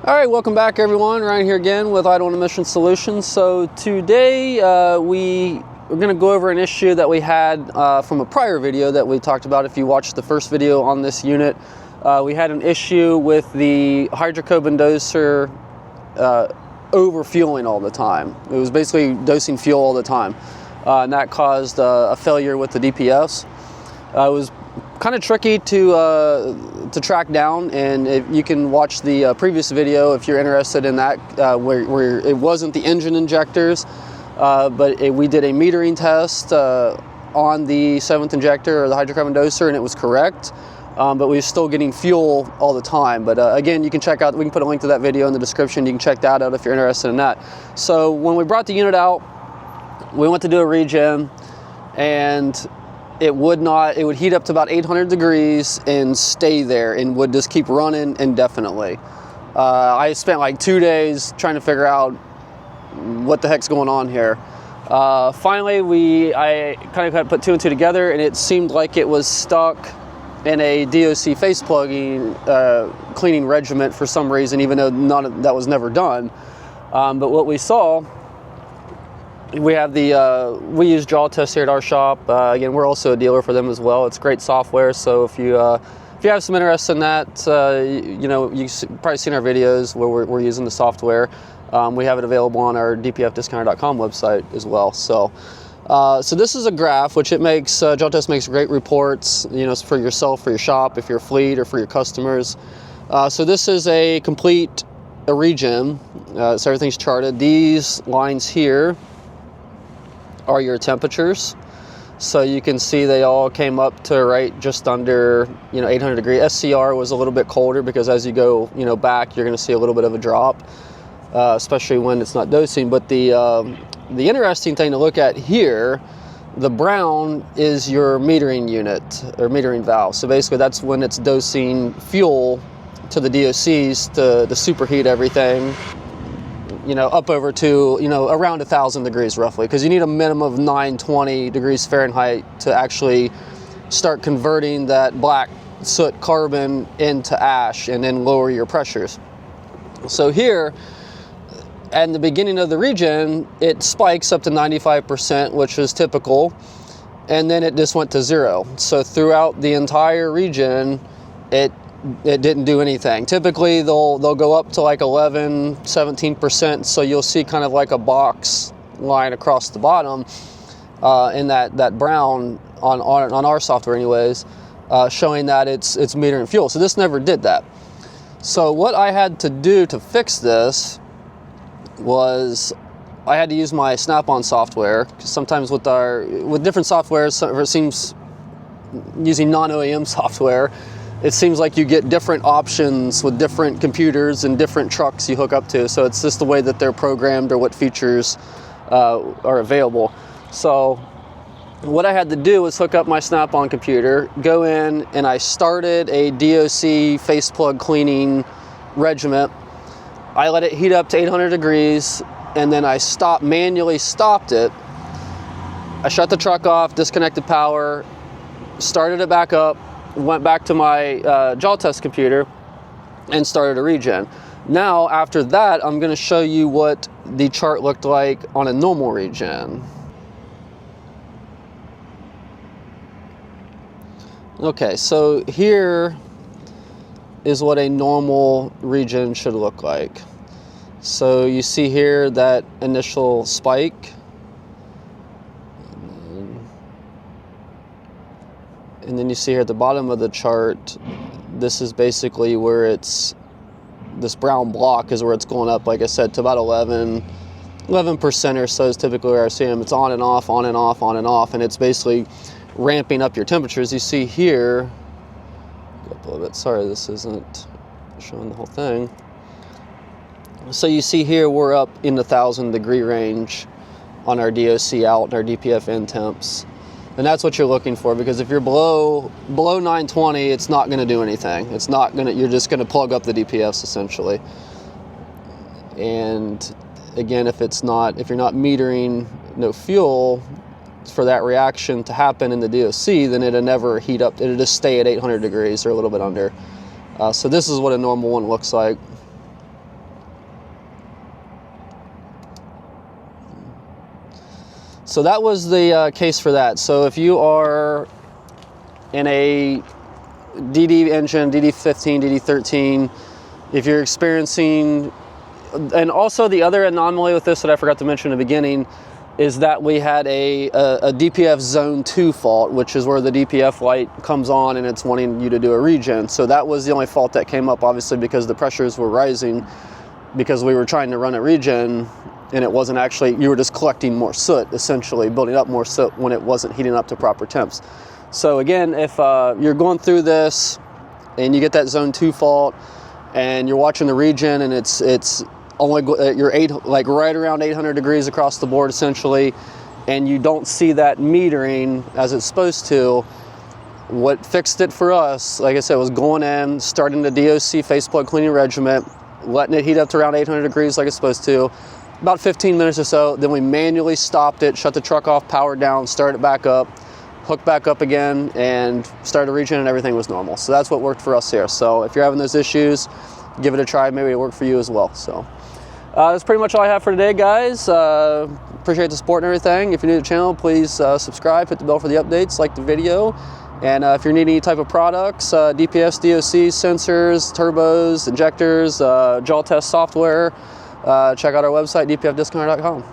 All right, welcome back everyone. Ryan here again with Idle and Emission Solutions. So today we're going to go over an issue that we had from a prior video that we talked about. If you watched the first video on this unit, we had an issue with the hydrocarbon doser over-fueling all the time. It was basically dosing fuel all the time, and that caused a failure with the DPS. It was kind of tricky to track down, and if you can watch the previous video if you're interested in that, where it wasn't the engine injectors, but we did a metering test on the 7th injector or the hydrocarbon doser, and it was correct, but we were still getting fuel all the time. But again, you can check out, we can put a link to that video in the description. You can check that out if you're interested in that. So when we brought the unit out, we went to do a regen, and it would heat up to about 800 degrees and stay there and would just keep running indefinitely. I spent like 2 days trying to figure out what the heck's going on here. Finally, I kind of put two and two together, and it seemed like it was stuck in a DOC face plugging cleaning regimen for some reason, even though that was never done. But what we saw, we have we use Jaw Test here at our shop. Again, we're also a dealer for them as well. It's great software, so if you have some interest in that, you've probably seen our videos where we're using the software. We have it available on our dpfdiscounter.com website as well. So this is a graph which it makes. Jaw Test makes great reports, for yourself, for your shop, if you're a fleet, or for your customers. So this is a complete regen. So everything's charted. These lines here are your temperatures, so you can see they all came up to right just under 800 degrees. SCR was a little bit colder because as you go back, you're going to see a little bit of a drop, especially when it's not dosing. But the interesting thing to look at here, the brown is your metering unit or metering valve. So basically that's when it's dosing fuel to the DOCs to superheat everything up over to, around 1,000 degrees roughly, because you need a minimum of 920 degrees Fahrenheit to actually start converting that black soot carbon into ash and then lower your pressures. So here, at the beginning of the regen, it spikes up to 95%, which is typical, and then it just went to zero. So throughout the entire regen, it didn't do anything. Typically they'll go up to like 11, 17%, so you'll see kind of like a box line across the bottom in that brown on our software anyways, showing that it's metering fuel. So this never did that. So what I had to do to fix this was I had to use my Snap-on software, because sometimes with different softwares, it seems using non-OEM software, it seems like you get different options with different computers and different trucks you hook up to. So it's just the way that they're programmed or what features are available. So what I had to do was hook up my Snap-on computer, go in, and I started a DOC face plug cleaning regimen. I let it heat up to 800 degrees, and then I manually stopped it. I shut the truck off, disconnected power, started it back up, went back to my Jaw Test computer and started a regen. Now, after that, I'm going to show you what the chart looked like on a normal regen. Okay, so here is what a normal regen should look like. So you see here that initial spike, and then you see here at the bottom of the chart, this is basically where this brown block is where it's going up, like I said, to about 11% or so is typically where I see them. It's on and off, on and off, on and off, and it's basically ramping up your temperatures. You see here, up a little bit, sorry this isn't showing the whole thing. So you see here we're up in the 1,000 degree range on our DOC out and our DPF in temps. And that's what you're looking for, because if you're below 920, it's not going to do anything. It's not going to. You're just going to plug up the DPFs essentially. And again, if you're not metering no fuel for that reaction to happen in the DOC, then it'll never heat up. It'll just stay at 800 degrees or a little bit under. So this is what a normal one looks like. So that was the case for that. So if you are in a DD engine, DD15, DD13, if you're experiencing, and also the other anomaly with this that I forgot to mention in the beginning is that we had a DPF zone 2 fault, which is where the DPF light comes on and it's wanting you to do a regen. So that was the only fault that came up, obviously, because the pressures were rising because we were trying to run a regen, and it wasn't actually, you were just collecting more soot, essentially building up more soot when it wasn't heating up to proper temps. So again, if you're going through this and you get that zone 2 fault and you're watching the regen and it's only you're like right around 800 degrees across the board essentially, and you don't see that metering as it's supposed to, what fixed it for us, like I said, was going in, starting the DOC faceplug cleaning regimen, letting it heat up to around 800 degrees like it's supposed to, about 15 minutes or so. Then we manually stopped it, shut the truck off, powered down, started it back up, hooked back up again, and started regen, and everything was normal. So that's what worked for us here. So if you're having those issues, give it a try. Maybe it'll work for you as well. So that's pretty much all I have for today, guys. Appreciate the support and everything. If you're new to the channel, please subscribe, hit the bell for the updates, like the video. And if you're needing any type of products, DPS, DOC, sensors, turbos, injectors, jaw test software, check out our website, dpfdiscounter.com.